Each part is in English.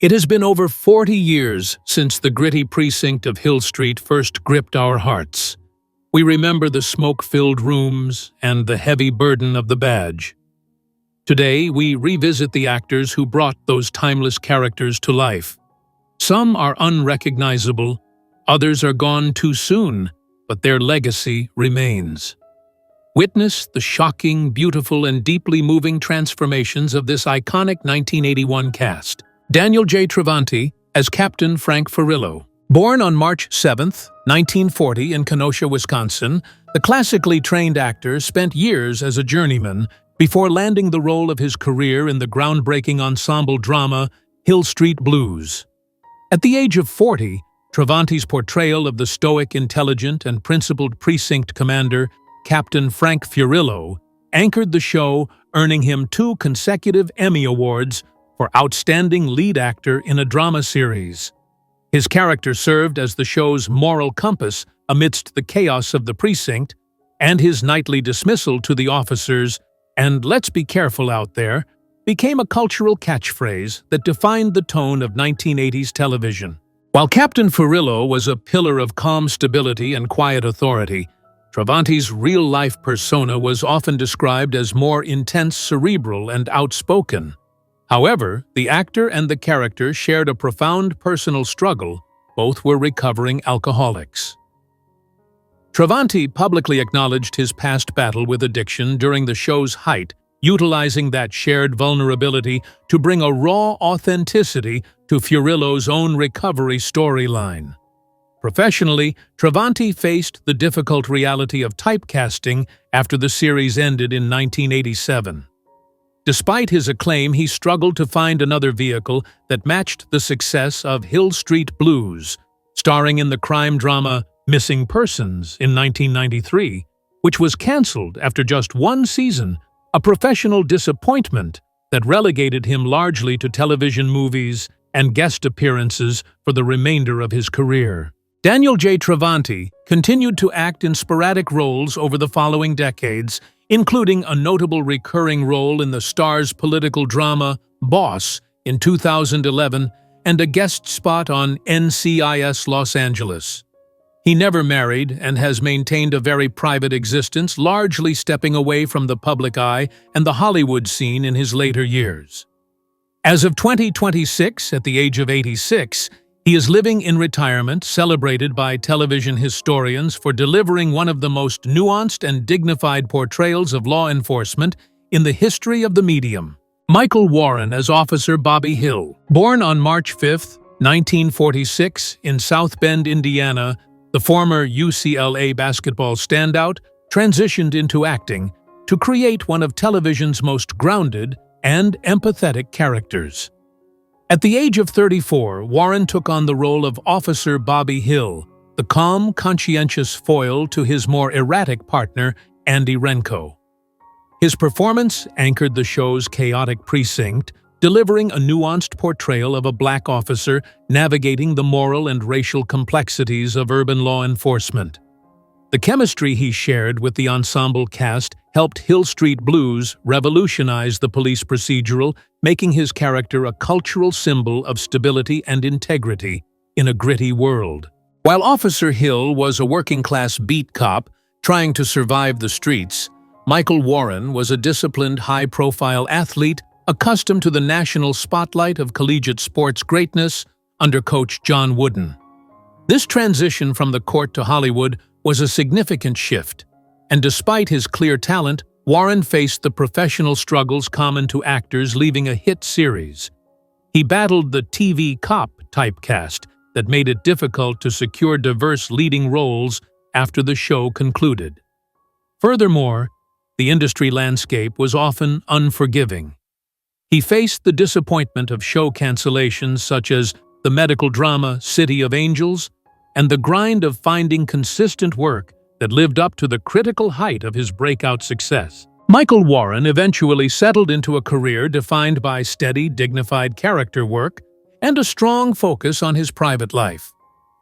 It has been over 40 years since the gritty precinct of Hill Street first gripped our hearts. We remember the smoke-filled rooms and the heavy burden of the badge. Today, we revisit the actors who brought those timeless characters to life. Some are unrecognizable, others are gone too soon, but their legacy remains. Witness the shocking, beautiful, and deeply moving transformations of this iconic 1981 cast. Daniel J. Travanti as Captain Frank Furillo. Born on March 7, 1940 in Kenosha, Wisconsin, the classically trained actor spent years as a journeyman before landing the role of his career in the groundbreaking ensemble drama Hill Street Blues. At the age of 40, Travanti's portrayal of the stoic, intelligent, and principled precinct commander, Captain Frank Furillo, anchored the show, earning him 2 consecutive Emmy Awards for Outstanding Lead Actor in a Drama Series. His character served as the show's moral compass amidst the chaos of the precinct, and his nightly dismissal to the officers, and "let's be careful out there," became a cultural catchphrase that defined the tone of 1980s television. While Captain Furillo was a pillar of calm stability and quiet authority, Travanti's real-life persona was often described as more intense, cerebral, and outspoken. However, the actor and the character shared a profound personal struggle. Both were recovering alcoholics. Travanti publicly acknowledged his past battle with addiction during the show's height, utilizing that shared vulnerability to bring a raw authenticity to Furillo's own recovery storyline. Professionally, Travanti faced the difficult reality of typecasting after the series ended in 1987. Despite his acclaim, he struggled to find another vehicle that matched the success of Hill Street Blues, starring in the crime drama Missing Persons in 1993, which was canceled after just 1 season, a professional disappointment that relegated him largely to television movies and guest appearances for the remainder of his career. Daniel J. Travanti continued to act in sporadic roles over the following decades, including a notable recurring role in the Star's political drama Boss in 2011 and a guest spot on NCIS Los Angeles. He never married and has maintained a very private existence, largely stepping away from the public eye and the Hollywood scene in his later years. As of 2026, at the age of 86, he is living in retirement, celebrated by television historians for delivering one of the most nuanced and dignified portrayals of law enforcement in the history of the medium. Michael Warren as Officer Bobby Hill. Born on March 5, 1946, in South Bend, Indiana, the former UCLA basketball standout transitioned into acting to create one of television's most grounded and empathetic characters. At the age of 34, Warren took on the role of Officer Bobby Hill, the calm, conscientious foil to his more erratic partner, Andy Renko. His performance anchored the show's chaotic precinct, delivering a nuanced portrayal of a black officer navigating the moral and racial complexities of urban law enforcement. The chemistry he shared with the ensemble cast helped Hill Street Blues revolutionize the police procedural, making his character a cultural symbol of stability and integrity in a gritty world. While Officer Hill was a working-class beat cop trying to survive the streets, Michael Warren was a disciplined, high-profile athlete accustomed to the national spotlight of collegiate sports greatness under Coach John Wooden. This transition from the court to Hollywood was a significant shift, and despite his clear talent, Warren faced the professional struggles common to actors leaving a hit series. He battled the TV cop typecast that made it difficult to secure diverse leading roles after the show concluded. Furthermore, the industry landscape was often unforgiving. He faced the disappointment of show cancellations such as the medical drama City of Angels and the grind of finding consistent work that lived up to the critical height of his breakout success. Michael Warren eventually settled into a career defined by steady, dignified character work and a strong focus on his private life.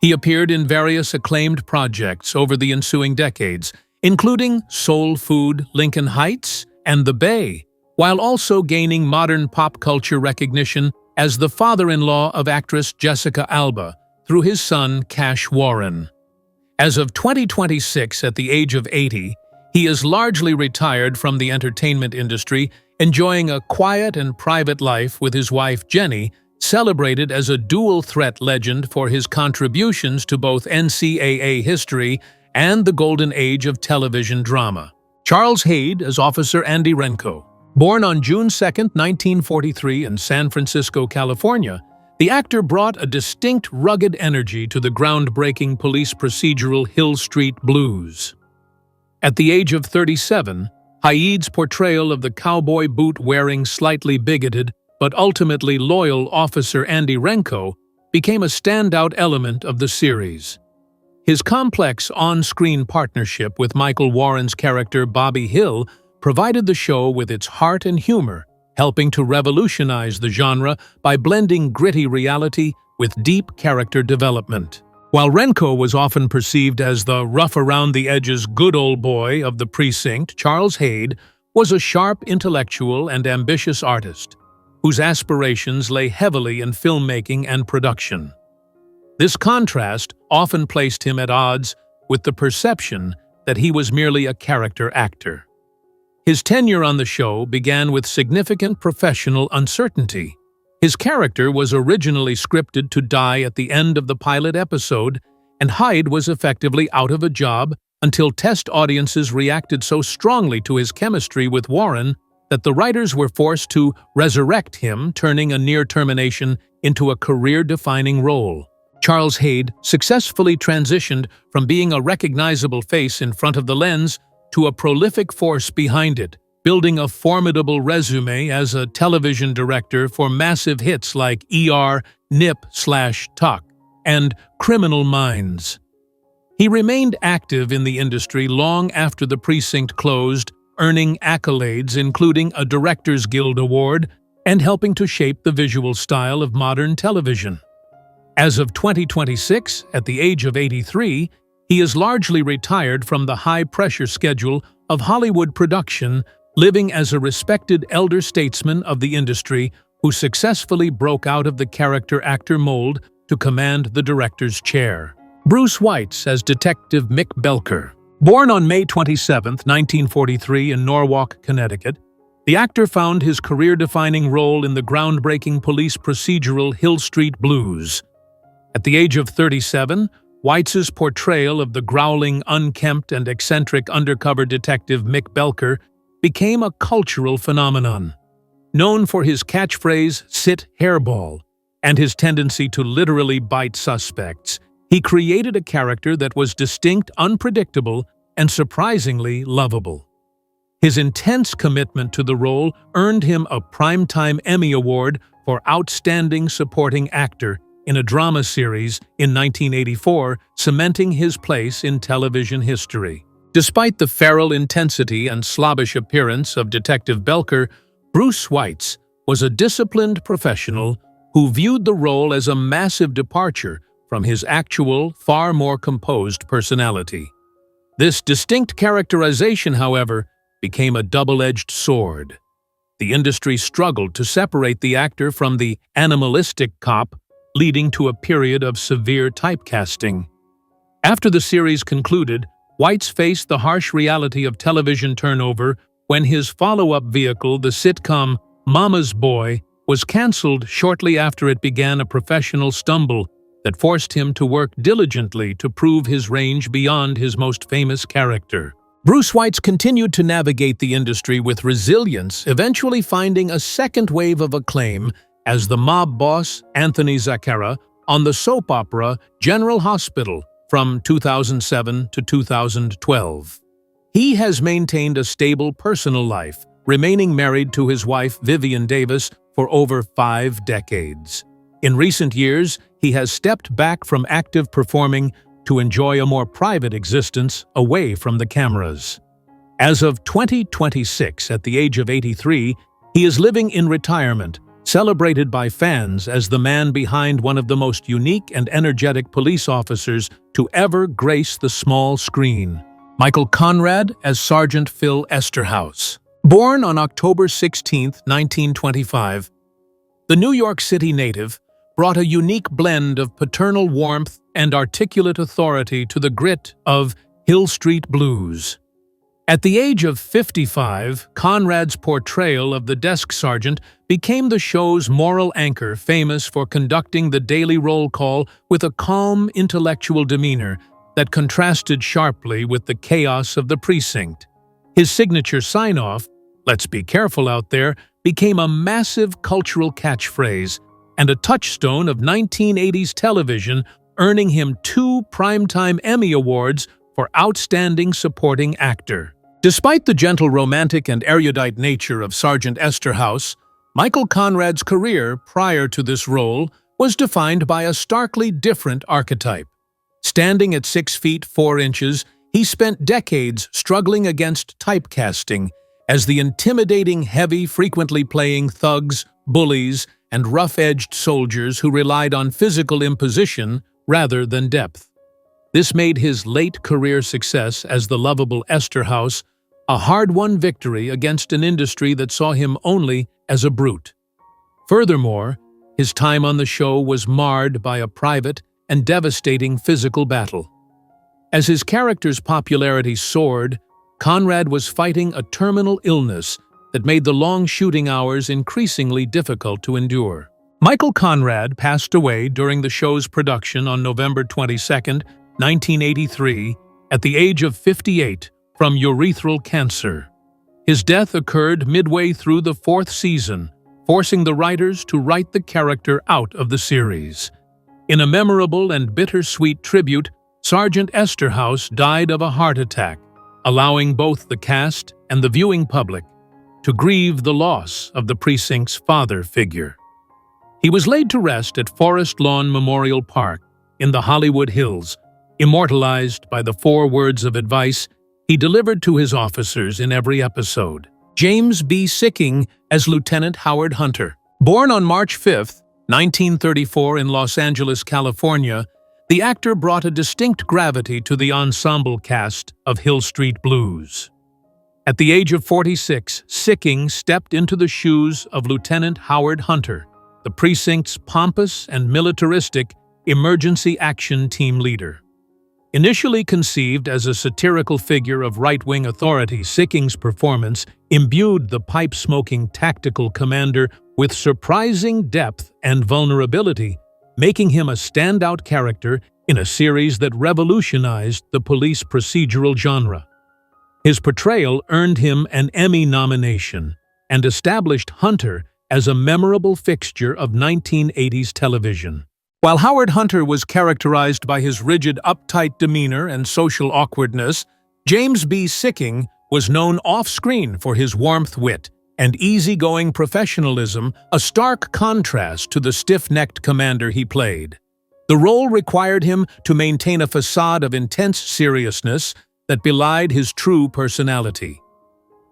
He appeared in various acclaimed projects over the ensuing decades, including Soul Food, Lincoln Heights, and The Bay, while also gaining modern pop culture recognition as the father-in-law of actress Jessica Alba through his son Cash Warren. As of 2026, at the age of 80, he is largely retired from the entertainment industry, enjoying a quiet and private life with his wife Jenny, celebrated as a dual-threat legend for his contributions to both NCAA history and the golden age of television drama. Charles Hayde as Officer Andy Renko. Born on June 2, 1943 in San Francisco, California, the actor brought a distinct, rugged energy to the groundbreaking police procedural Hill Street Blues. At the age of 37, Hayde's portrayal of the cowboy boot-wearing, slightly bigoted, but ultimately loyal Officer Andy Renko became a standout element of the series. His complex on-screen partnership with Michael Warren's character Bobby Hill provided the show with its heart and humor, helping to revolutionize the genre by blending gritty reality with deep character development. While Renko was often perceived as the rough-around-the-edges good old boy of the precinct, Charles Hayde was a sharp intellectual and ambitious artist, whose aspirations lay heavily in filmmaking and production. This contrast often placed him at odds with the perception that he was merely a character actor. His tenure on the show began with significant professional uncertainty. His character was originally scripted to die at the end of the pilot episode, and Hyde was effectively out of a job until test audiences reacted so strongly to his chemistry with Warren that the writers were forced to resurrect him, turning a near termination into a career-defining role. Charles Hayde successfully transitioned from being a recognizable face in front of the lens to a prolific force behind it, building a formidable resume as a television director for massive hits like ER, Nip/Tuck, and Criminal Minds. He remained active in the industry long after the precinct closed, earning accolades including a Directors Guild Award and helping to shape the visual style of modern television. As of 2026, at the age of 83, he is largely retired from the high-pressure schedule of Hollywood production, living as a respected elder statesman of the industry who successfully broke out of the character-actor mold to command the director's chair. Bruce Weitz as Detective Mick Belcher. Born on May 27, 1943 in Norwalk, Connecticut, the actor found his career-defining role in the groundbreaking police procedural Hill Street Blues. At the age of 37, Weitz's portrayal of the growling, unkempt, and eccentric undercover detective Mick Belcher became a cultural phenomenon. Known for his catchphrase, "Sit hairball," and his tendency to literally bite suspects, he created a character that was distinct, unpredictable, and surprisingly lovable. His intense commitment to the role earned him a Primetime Emmy Award for Outstanding Supporting Actor in a drama series in 1984, cementing his place in television history. Despite the feral intensity and slobbish appearance of Detective Belcher, Bruce Weitz was a disciplined professional who viewed the role as a massive departure from his actual, far more composed personality. This distinct characterization, however, became a double-edged sword. The industry struggled to separate the actor from the animalistic cop, leading to a period of severe typecasting. After the series concluded, Weitz faced the harsh reality of television turnover when his follow-up vehicle, the sitcom Mama's Boy, was canceled shortly after it began a professional stumble that forced him to work diligently to prove his range beyond his most famous character. Bruce Weitz continued to navigate the industry with resilience, eventually finding a second wave of acclaim as the mob boss Anthony Zacchara on the soap opera General Hospital from 2007 to 2012. He has maintained a stable personal life, remaining married to his wife Vivian Davis for over 5 decades. In recent years, he has stepped back from active performing to enjoy a more private existence away from the cameras. As of 2026, at the age of 83, he is living in retirement, celebrated by fans as the man behind one of the most unique and energetic police officers to ever grace the small screen. Michael Conrad as Sergeant Phil Esterhaus. Born on October 16, 1925, The New York City native brought a unique blend of paternal warmth and articulate authority to the grit of Hill Street Blues. At the age of 55, Conrad's portrayal of the desk sergeant became the show's moral anchor, famous for conducting the daily roll call with a calm, intellectual demeanor that contrasted sharply with the chaos of the precinct. His signature sign-off, "Let's be careful out there," became a massive cultural catchphrase and a touchstone of 1980s television, earning him 2 Primetime Emmy Awards for Outstanding Supporting Actor. Despite the gentle romantic and erudite nature of Sergeant Esterhaus, Michael Conrad's career prior to this role was defined by a starkly different archetype. Standing at 6 feet 4 inches, he spent decades struggling against typecasting as the intimidating heavy, frequently playing thugs, bullies, and rough-edged soldiers who relied on physical imposition rather than depth. This made his late career success as the lovable Esterhaus a hard-won victory against an industry that saw him only as a brute. Furthermore, his time on the show was marred by a private and devastating physical battle. As his character's popularity soared, Conrad was fighting a terminal illness that made the long shooting hours increasingly difficult to endure. Michael Conrad passed away during the show's production on November 22, 1983, at the age of 58 from urethral cancer. His death occurred midway through the 4th season, forcing the writers to write the character out of the series. In a memorable and bittersweet tribute, Sergeant Esterhaus died of a heart attack, allowing both the cast and the viewing public to grieve the loss of the precinct's father figure. He was laid to rest at Forest Lawn Memorial Park in the Hollywood Hills, immortalized by the 4 words of advice he delivered to his officers in every episode. James B. Sikking as Lieutenant Howard Hunter. Born on March 5, 1934 in Los Angeles, California, the actor brought a distinct gravity to the ensemble cast of Hill Street Blues. At the age of 46, Sikking stepped into the shoes of Lieutenant Howard Hunter, the precinct's pompous and militaristic emergency action team leader. Initially conceived as a satirical figure of right-wing authority, Sikking's performance imbued the pipe-smoking tactical commander with surprising depth and vulnerability, making him a standout character in a series that revolutionized the police procedural genre. His portrayal earned him an Emmy nomination and established Hunter as a memorable fixture of 1980s television. While Howard Hunter was characterized by his rigid, uptight demeanor and social awkwardness, James B. Sikking was known off-screen for his warmth, wit, and easygoing professionalism, a stark contrast to the stiff-necked commander he played. The role required him to maintain a facade of intense seriousness that belied his true personality.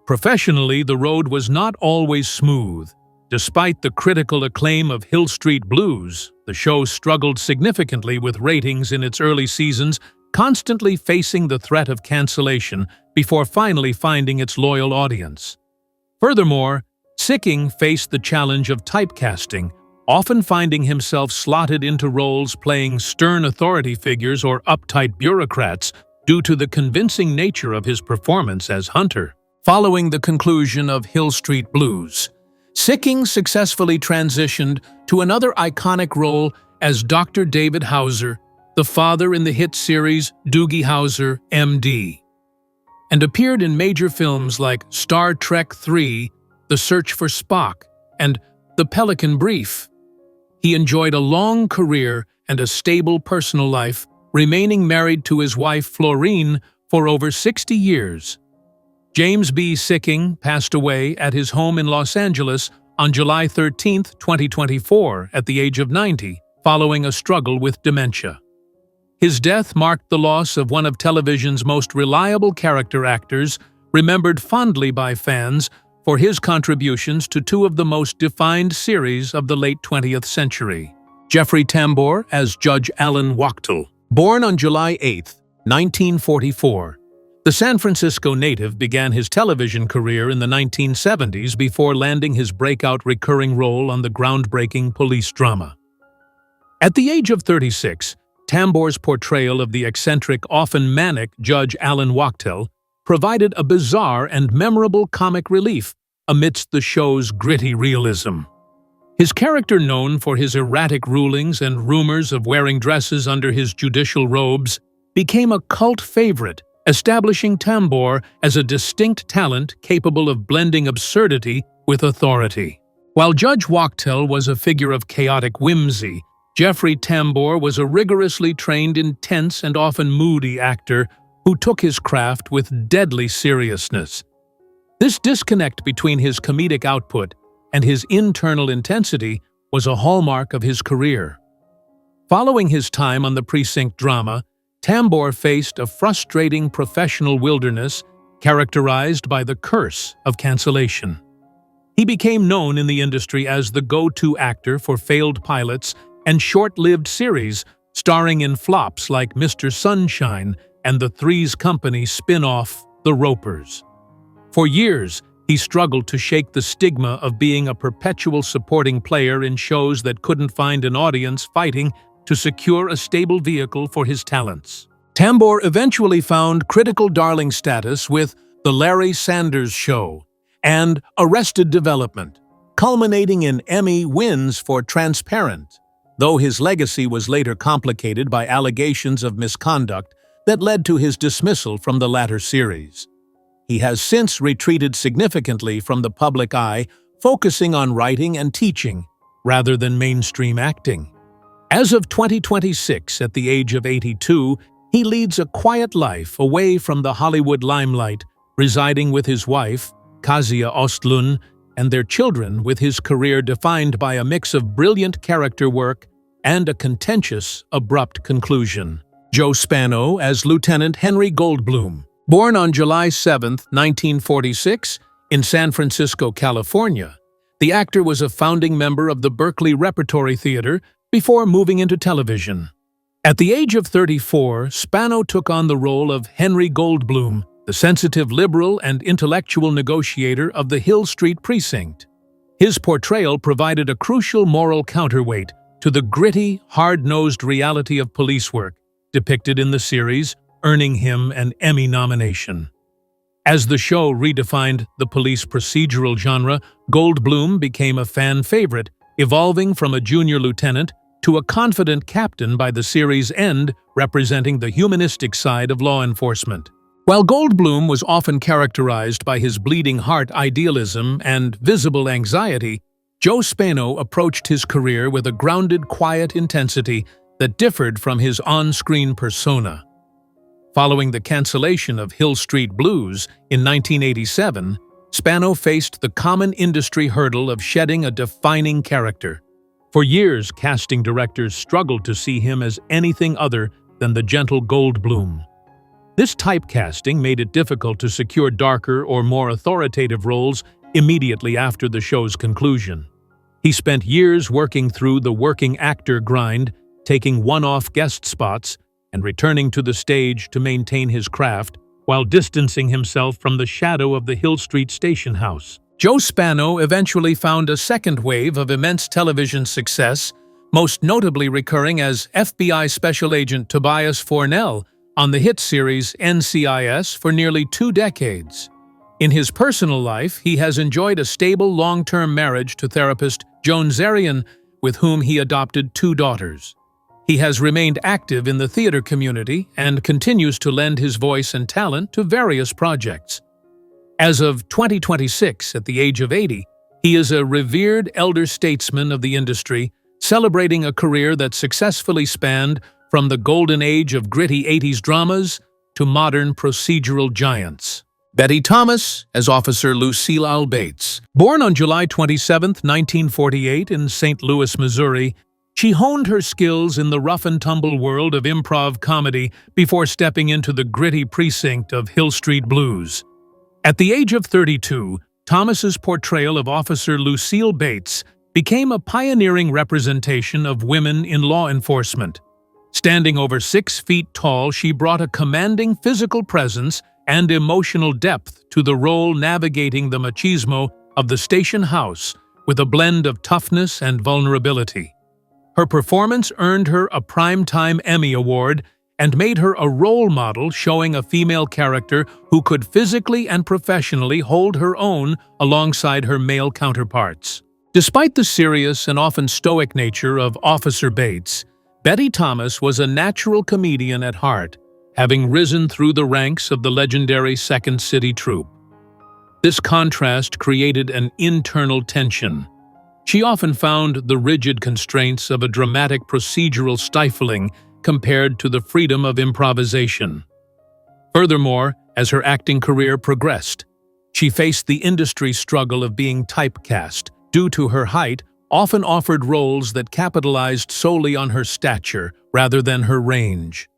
Professionally, the road was not always smooth. Despite the critical acclaim of Hill Street Blues, the show struggled significantly with ratings in its early seasons, constantly facing the threat of cancellation before finally finding its loyal audience. Furthermore, Sikking faced the challenge of typecasting, often finding himself slotted into roles playing stern authority figures or uptight bureaucrats due to the convincing nature of his performance as Hunter. Following the conclusion of Hill Street Blues, Sikking successfully transitioned to another iconic role as Dr. David Hauser, the father in the hit series Doogie Howser, M.D., and appeared in major films like Star Trek III, The Search for Spock, and The Pelican Brief. He enjoyed a long career and a stable personal life, remaining married to his wife Florine for over 60 years. James B. Sikking passed away at his home in Los Angeles on July 13, 2024, at the age of 90, following a struggle with dementia. His death marked the loss of one of television's most reliable character actors, remembered fondly by fans for his contributions to 2 of the most defined series of the late 20th century. Jeffrey Tambor as Judge Alan Wachtel. Born on July 8, 1944, The San Francisco native began his television career in the 1970s before landing his breakout recurring role on the groundbreaking police drama. At the age of 36, Tambor's portrayal of the eccentric, often manic Judge Alan Wachtel provided a bizarre and memorable comic relief amidst the show's gritty realism. His character, known for his erratic rulings and rumors of wearing dresses under his judicial robes, became a cult favorite, establishing Tambor as a distinct talent capable of blending absurdity with authority. While Judge Wachtel was a figure of chaotic whimsy, Jeffrey Tambor was a rigorously trained, intense, and often moody actor who took his craft with deadly seriousness. This disconnect between his comedic output and his internal intensity was a hallmark of his career. Following his time on the precinct drama, Tambor faced a frustrating professional wilderness characterized by the curse of cancellation. He became known in the industry as the go-to actor for failed pilots and short-lived series, starring in flops like Mr. Sunshine and the Three's Company spin-off The Ropers. For years, he struggled to shake the stigma of being a perpetual supporting player in shows that couldn't find an audience, fighting to secure a stable vehicle for his talents. Tambor eventually found critical darling status with The Larry Sanders Show and Arrested Development, culminating in Emmy wins for Transparent, though his legacy was later complicated by allegations of misconduct that led to his dismissal from the latter series. He has since retreated significantly from the public eye, focusing on writing and teaching rather than mainstream acting. As of 2026, at the age of 82, he leads a quiet life away from the Hollywood limelight, residing with his wife, Kasia Ostlund, and their children, with his career defined by a mix of brilliant character work and a contentious, abrupt conclusion. Joe Spano as Lieutenant Henry Goldblum. Born on July 7, 1946, in San Francisco, California, the actor was a founding member of the Berkeley Repertory Theater before moving into television. At the age of 34, Spano took on the role of Henry Goldblum, the sensitive liberal and intellectual negotiator of the Hill Street precinct. His portrayal provided a crucial moral counterweight to the gritty, hard-nosed reality of police work depicted in the series, earning him an Emmy nomination. As the show redefined the police procedural genre, Goldblum became a fan favorite, evolving from a junior lieutenant to a confident captain by the series' end, representing the humanistic side of law enforcement. While Goldblum was often characterized by his bleeding heart idealism and visible anxiety, Joe Spano approached his career with a grounded, quiet intensity that differed from his on-screen persona. Following the cancellation of Hill Street Blues in 1987, Spano faced the common industry hurdle of shedding a defining character. For years, casting directors struggled to see him as anything other than the gentle Goldblum. This typecasting made it difficult to secure darker or more authoritative roles immediately after the show's conclusion. He spent years working through the working actor grind, taking one-off guest spots, and returning to the stage to maintain his craft while distancing himself from the shadow of the Hill Street station house. Joe Spano eventually found a second wave of immense television success, most notably recurring as FBI Special Agent Tobias Fornell on the hit series NCIS for nearly 2 decades. In his personal life, he has enjoyed a stable long-term marriage to therapist Joan Zarian, with whom he adopted 2 daughters. He has remained active in the theater community and continues to lend his voice and talent to various projects. As of 2026, at the age of 80, he is a revered elder statesman of the industry, celebrating a career that successfully spanned from the golden age of gritty 80s dramas to modern procedural giants. Betty Thomas as Officer Lucille L. Bates. Born on July 27, 1948 in St. Louis, Missouri, she honed her skills in the rough-and-tumble world of improv comedy before stepping into the gritty precinct of Hill Street Blues. At the age of 32, Thomas's portrayal of Officer Lucille Bates became a pioneering representation of women in law enforcement. Standing over 6 feet tall, she brought a commanding physical presence and emotional depth to the role, navigating the machismo of the station house with a blend of toughness and vulnerability. Her performance earned her a Primetime Emmy Award and made her a role model, showing a female character who could physically and professionally hold her own alongside her male counterparts. Despite the serious and often stoic nature of Officer Bates, Betty Thomas was a natural comedian at heart, having risen through the ranks of the legendary Second City Troupe. This contrast created an internal tension. She often found the rigid constraints of a dramatic procedural stifling compared to the freedom of improvisation. Furthermore, as her acting career progressed, she faced the industry struggle of being typecast. Due to her height, often offered roles that capitalized solely on her stature rather than her range.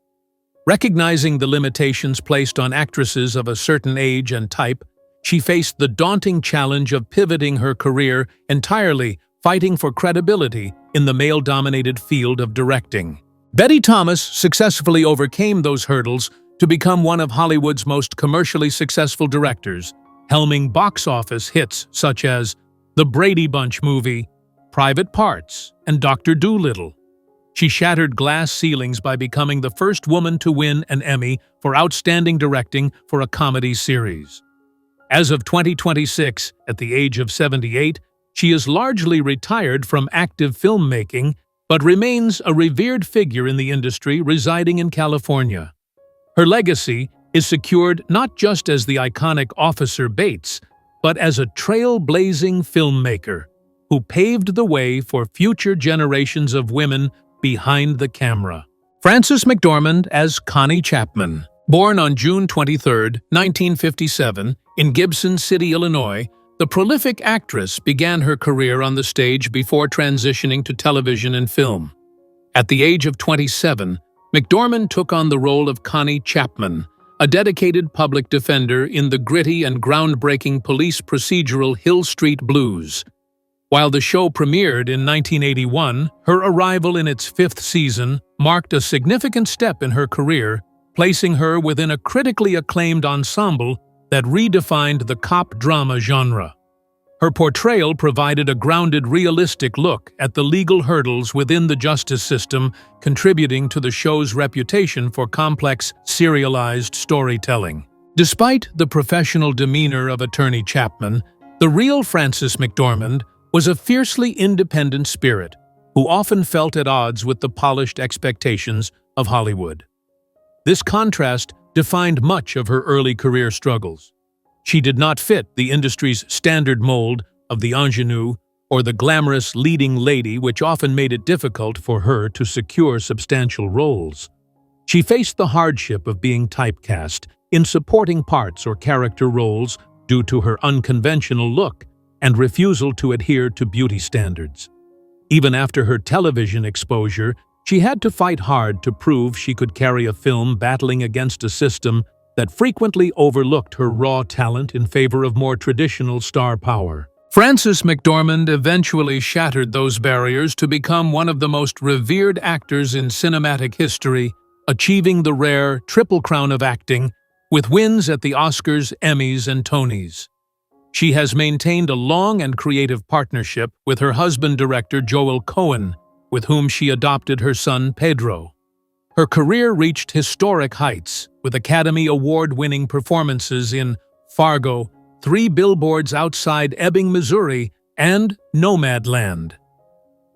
Recognizing the limitations placed on actresses of a certain age and type, she faced the daunting challenge of pivoting her career entirely, fighting for credibility in the male-dominated field of directing. Betty Thomas successfully overcame those hurdles to become one of Hollywood's most commercially successful directors, helming box office hits such as The Brady Bunch movie, Private Parts, and Dr. Dolittle. She shattered glass ceilings by becoming the first woman to win an Emmy for Outstanding Directing for a comedy series. As of 2026, at the age of 78, she is largely retired from active filmmaking, but remains a revered figure in the industry, residing in California. Her legacy is secured not just as the iconic Officer Bates, but as a trailblazing filmmaker who paved the way for future generations of women behind the camera. Frances McDormand as Connie Chapman. Born on June 23, 1957, in Gibson City, Illinois, the prolific actress began her career on the stage before transitioning to television and film. At the age of 27, McDormand took on the role of Connie Chapman, a dedicated public defender in the gritty and groundbreaking police procedural Hill Street Blues. While the show premiered in 1981, her arrival in its fifth season marked a significant step in her career, placing her within a critically acclaimed ensemble that redefined the cop drama genre. Her portrayal provided a grounded, realistic look at the legal hurdles within the justice system, contributing to the show's reputation for complex, serialized storytelling. Despite the professional demeanor of Attorney Chapman, the real Frances McDormand was a fiercely independent spirit who often felt at odds with the polished expectations of Hollywood. This contrast defined much of her early career struggles. She did not fit the industry's standard mold of the ingenue or the glamorous leading lady, which often made it difficult for her to secure substantial roles. She faced the hardship of being typecast in supporting parts or character roles due to her unconventional look and refusal to adhere to beauty standards. Even after her television exposure, she had to fight hard to prove she could carry a film, battling against a system that frequently overlooked her raw talent in favor of more traditional star power. Frances McDormand eventually shattered those barriers to become one of the most revered actors in cinematic history, achieving the rare Triple Crown of acting, with wins at the Oscars, Emmys, and Tonys. She has maintained a long and creative partnership with her husband, director Joel Coen, with whom she adopted her son Pedro. Her career reached historic heights, with Academy Award-winning performances in Fargo, 3 Billboards Outside Ebbing, Missouri, and Nomadland.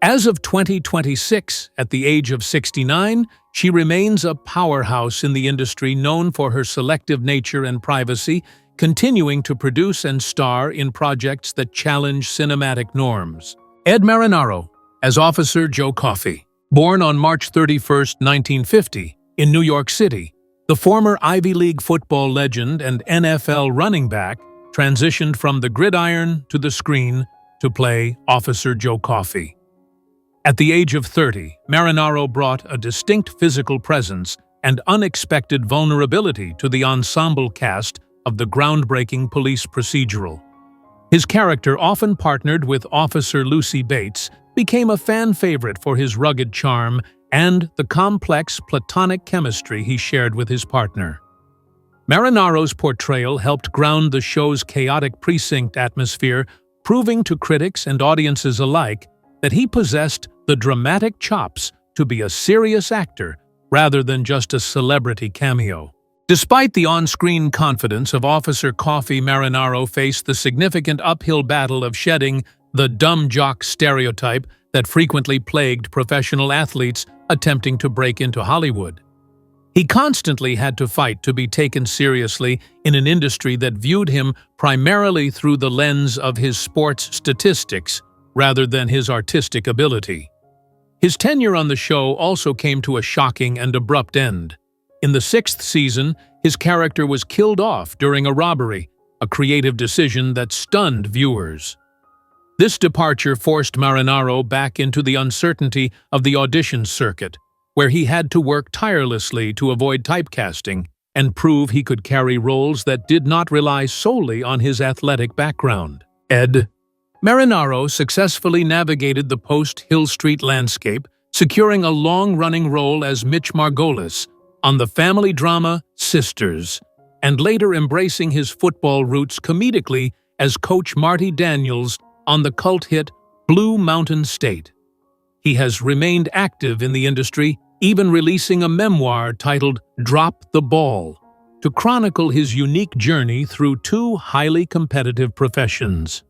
As of 2026, at the age of 69, she remains a powerhouse in the industry, known for her selective nature and privacy, continuing to produce and star in projects that challenge cinematic norms. Ed Marinaro as Officer Joe Coffey. Born on March 31, 1950, in New York City, the former Ivy League football legend and NFL running back transitioned from the gridiron to the screen to play Officer Joe Coffey. At the age of 30, Marinaro brought a distinct physical presence and unexpected vulnerability to the ensemble cast of the groundbreaking police procedural. His character, often partnered with Officer Lucy Bates, became a fan favorite for his rugged charm and the complex platonic chemistry he shared with his partner. Marinaro's portrayal helped ground the show's chaotic precinct atmosphere, proving to critics and audiences alike that he possessed the dramatic chops to be a serious actor rather than just a celebrity cameo. Despite the on-screen confidence of Officer Coffee, Marinaro faced the significant uphill battle of shedding the dumb jock stereotype that frequently plagued professional athletes attempting to break into Hollywood. He constantly had to fight to be taken seriously in an industry that viewed him primarily through the lens of his sports statistics rather than his artistic ability. His tenure on the show also came to a shocking and abrupt end. In the 6th season, his character was killed off during a robbery, a creative decision that stunned viewers. This departure forced Marinaro back into the uncertainty of the audition circuit, where he had to work tirelessly to avoid typecasting and prove he could carry roles that did not rely solely on his athletic background. Marinaro successfully navigated the post-Hill Street landscape, securing a long-running role as Mitch Margolis on the family drama Sisters, and later embracing his football roots comedically as Coach Marty Daniels on the cult hit Blue Mountain State. He has remained active in the industry, even releasing a memoir titled Drop the Ball, to chronicle his unique journey through 2 highly competitive professions.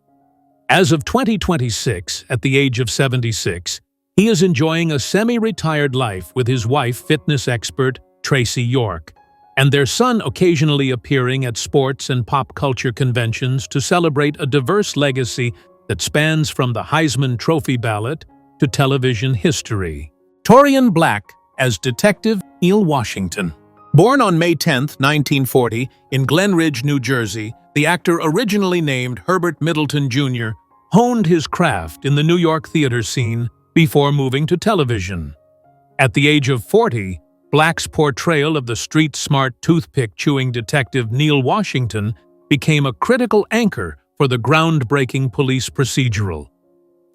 As of 2026, at the age of 76, he is enjoying a semi-retired life with his wife, fitness expert Tracy York, and their son occasionally appearing at sports and pop culture conventions to celebrate a diverse legacy that spans from the Heisman Trophy ballot to television history. Taurean Blacque as Detective Kiel Washington. Born on May 10, 1940, in Glen Ridge, New Jersey, the actor, originally named Herbert Middleton Jr., honed his craft in the New York theater scene before moving to television. At the age of 40, Blacque's portrayal of the street-smart, toothpick-chewing detective Neil Washington became a critical anchor for the groundbreaking police procedural.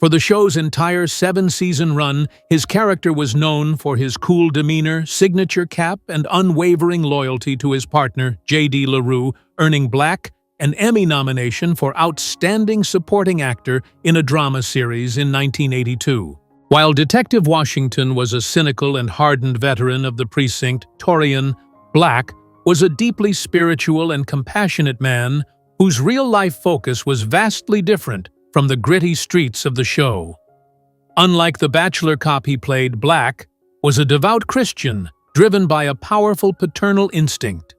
For the show's entire 7-season run, his character was known for his cool demeanor, signature cap, and unwavering loyalty to his partner, J.D. LaRue, earning Blacque an Emmy nomination for Outstanding Supporting Actor in a Drama Series in 1982. While Detective Washington was a cynical and hardened veteran of the precinct, Taurean Blacque was a deeply spiritual and compassionate man whose real-life focus was vastly different from the gritty streets of the show. Unlike the bachelor cop he played, Blacque was a devout Christian driven by a powerful paternal instinct.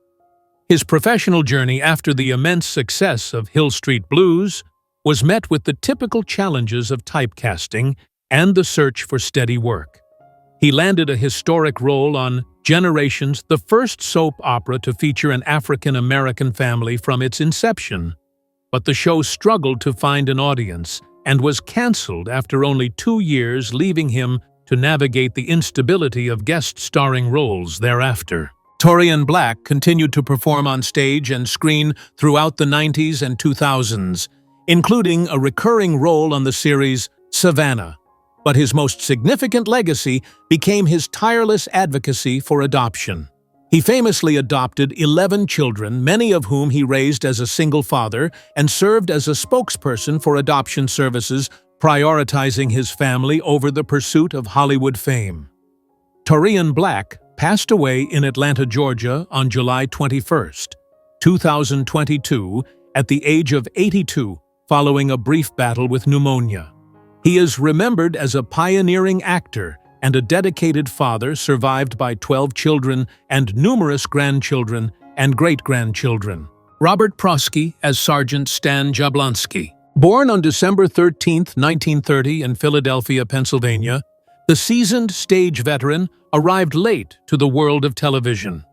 His professional journey after the immense success of Hill Street Blues was met with the typical challenges of typecasting and the search for steady work. He landed a historic role on Generations, the first soap opera to feature an African-American family from its inception. But the show struggled to find an audience and was canceled after only 2 years, leaving him to navigate the instability of guest-starring roles thereafter. Taurean Blacque continued to perform on stage and screen throughout the 90s and 2000s, including a recurring role on the series Savannah. But his most significant legacy became his tireless advocacy for adoption. He famously adopted 11 children, many of whom he raised as a single father, and served as a spokesperson for adoption services, prioritizing his family over the pursuit of Hollywood fame. Taurean Blacque passed away in Atlanta, Georgia on July 21, 2022, at the age of 82, following a brief battle with pneumonia. He is remembered as a pioneering actor and a dedicated father, survived by 12 children and numerous grandchildren and great-grandchildren. Robert Prosky as Sergeant Stan Jablonski. Born on December 13, 1930 in Philadelphia, Pennsylvania, the seasoned stage veteran arrived late to the world of television.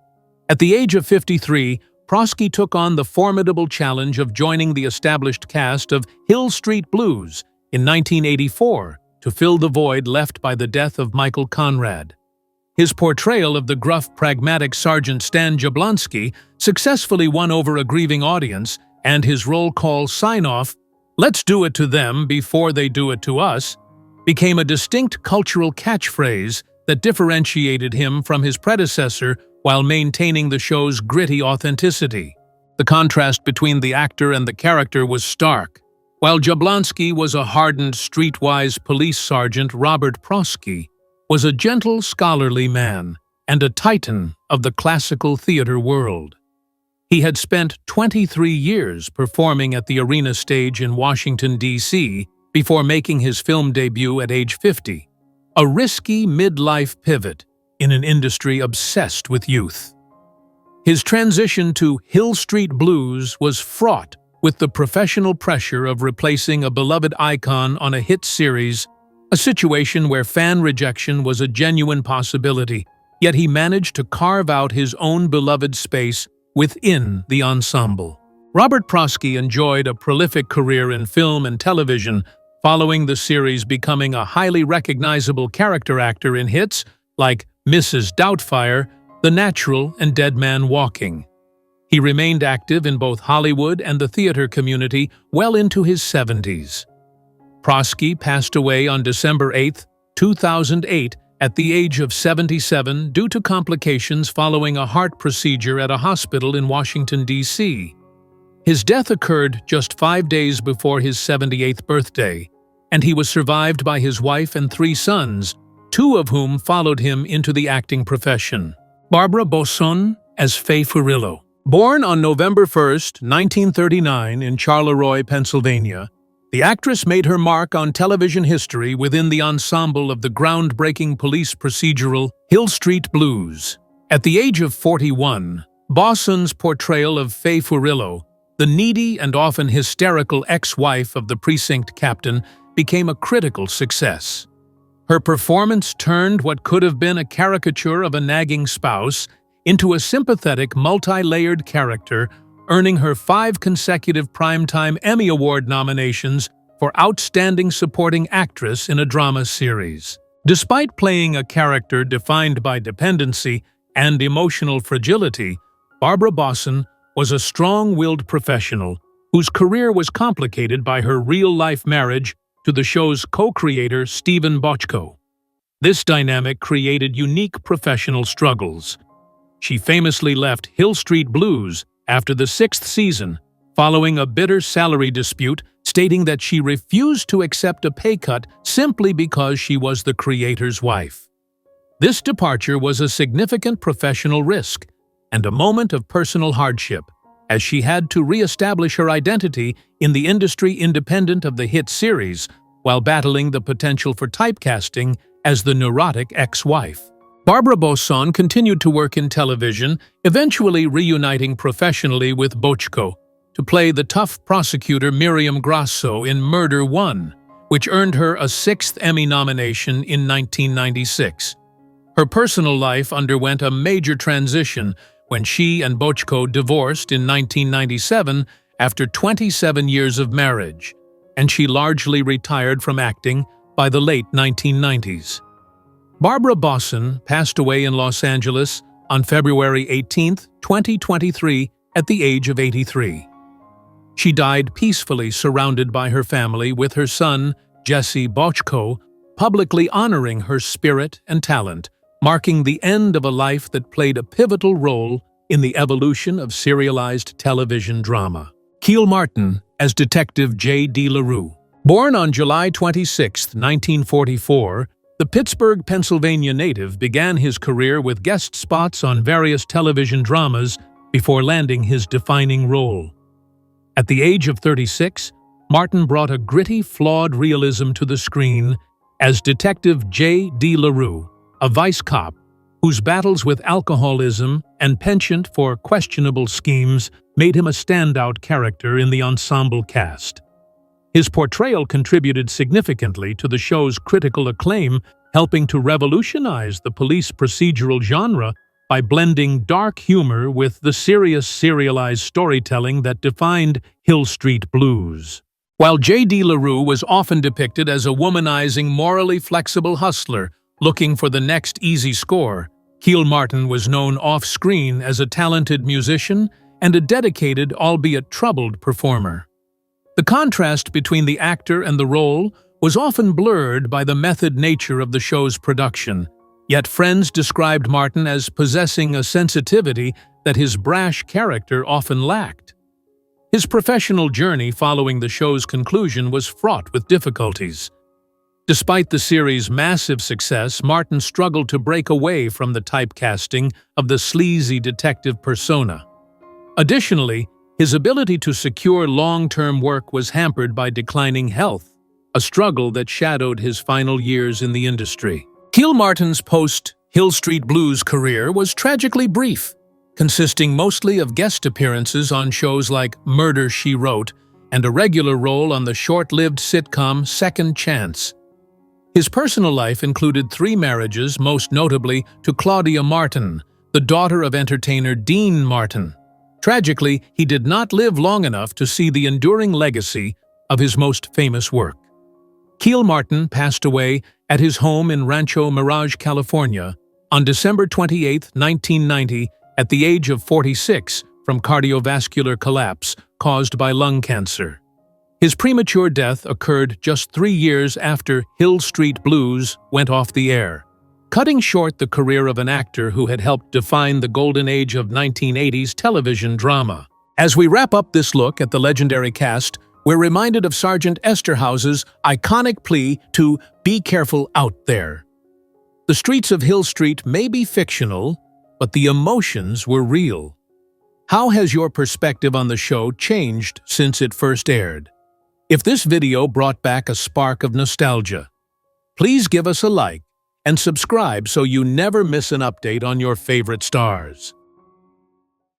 At the age of 53, Prosky took on the formidable challenge of joining the established cast of Hill Street Blues in 1984 to fill the void left by the death of Michael Conrad. His portrayal of the gruff, pragmatic Sergeant Stan Jablonski successfully won over a grieving audience, and his roll call sign-off, "Let's do it to them before they do it to us," became a distinct cultural catchphrase that differentiated him from his predecessor while maintaining the show's gritty authenticity. The contrast between the actor and the character was stark. While Jablonski was a hardened, streetwise police sergeant, Robert Prosky was a gentle, scholarly man and a titan of the classical theater world. He had spent 23 years performing at the arena stage in Washington, D.C., before making his film debut at age 50, a risky midlife pivot in an industry obsessed with youth. His transition to Hill Street Blues was fraught with the professional pressure of replacing a beloved icon on a hit series, a situation where fan rejection was a genuine possibility, yet he managed to carve out his own beloved space within the ensemble. Robert Prosky enjoyed a prolific career in film and television, following the series becoming a highly recognizable character actor in hits like Mrs. Doubtfire, The Natural, and Dead Man Walking. He remained active in both Hollywood and the theater community well into his 70s. Prosky passed away on December 8, 2008, at the age of 77 due to complications following a heart procedure at a hospital in Washington, D.C. His death occurred just 5 days before his 78th birthday, and he was survived by his wife and 3 sons, 2 of whom followed him into the acting profession. Barbara Bosson as Fay Furillo. Born on November 1, 1939 in Charleroi, Pennsylvania, the actress made her mark on television history within the ensemble of the groundbreaking police procedural Hill Street Blues. At the age of 41, Bosson's portrayal of Fay Furillo, the needy and often hysterical ex-wife of the precinct captain, became a critical success. Her performance turned what could have been a caricature of a nagging spouse into a sympathetic, multi-layered character, earning her 5 consecutive Primetime Emmy Award nominations for Outstanding Supporting Actress in a Drama Series. Despite playing a character defined by dependency and emotional fragility, Barbara Bosson was a strong-willed professional whose career was complicated by her real-life marriage to the show's co-creator Steven Bochco. This dynamic created unique professional struggles. She famously left Hill Street Blues after the 6th season, following a bitter salary dispute, stating that she refused to accept a pay cut simply because she was the creator's wife. This departure was a significant professional risk and a moment of personal hardship, as she had to re-establish her identity in the industry independent of the hit series, while battling the potential for typecasting as the neurotic ex-wife. Barbara Bosson continued to work in television, eventually reuniting professionally with Bochco to play the tough prosecutor Miriam Grasso in Murder 1, which earned her a 6th Emmy nomination in 1996. Her personal life underwent a major transition when she and Bochco divorced in 1997 after 27 years of marriage, and she largely retired from acting by the late 1990s. Barbara Bosson passed away in Los Angeles on February 18, 2023, at the age of 83. She died peacefully surrounded by her family, with her son, Jesse Bochco, publicly honoring her spirit and talent, marking the end of a life that played a pivotal role in the evolution of serialized television drama. Kiel Martin as Detective J.D. LaRue. Born on July 26, 1944, the Pittsburgh, Pennsylvania native began his career with guest spots on various television dramas before landing his defining role. At the age of 36, Martin brought a gritty, flawed realism to the screen as Detective J.D. LaRue, a vice cop whose battles with alcoholism and penchant for questionable schemes made him a standout character in the ensemble cast. His portrayal contributed significantly to the show's critical acclaim, helping to revolutionize the police procedural genre by blending dark humor with the serious serialized storytelling that defined Hill Street Blues. While J.D. LaRue was often depicted as a womanizing, morally flexible hustler looking for the next easy score, Kiel Martin was known off-screen as a talented musician and a dedicated, albeit troubled, performer. The contrast between the actor and the role was often blurred by the method nature of the show's production, Yet friends described Martin as possessing a sensitivity that his brash character often lacked. His professional journey following the show's conclusion was fraught with difficulties. Despite the series' massive success, Martin struggled to break away from the typecasting of the sleazy detective persona. Additionally, his ability to secure long-term work was hampered by declining health, a struggle that shadowed his final years in the industry. Kiel Martin's post-Hill Street Blues career was tragically brief, consisting mostly of guest appearances on shows like Murder, She Wrote and a regular role on the short-lived sitcom Second Chance. His personal life included 3 marriages, most notably to Claudia Martin, the daughter of entertainer Dean Martin. Tragically, he did not live long enough to see the enduring legacy of his most famous work. Kiel Martin passed away at his home in Rancho Mirage, California, on December 28, 1990, at the age of 46 from cardiovascular collapse caused by lung cancer. His premature death occurred just 3 years after Hill Street Blues went off the air, cutting short the career of an actor who had helped define the golden age of 1980s television drama. As we wrap up this look at the legendary cast, we're reminded of Sergeant Esterhaus's iconic plea to "Be careful out there." The streets of Hill Street may be fictional, but the emotions were real. How has your perspective on the show changed since it first aired? If this video brought back a spark of nostalgia, please give us a like and subscribe so you never miss an update on your favorite stars.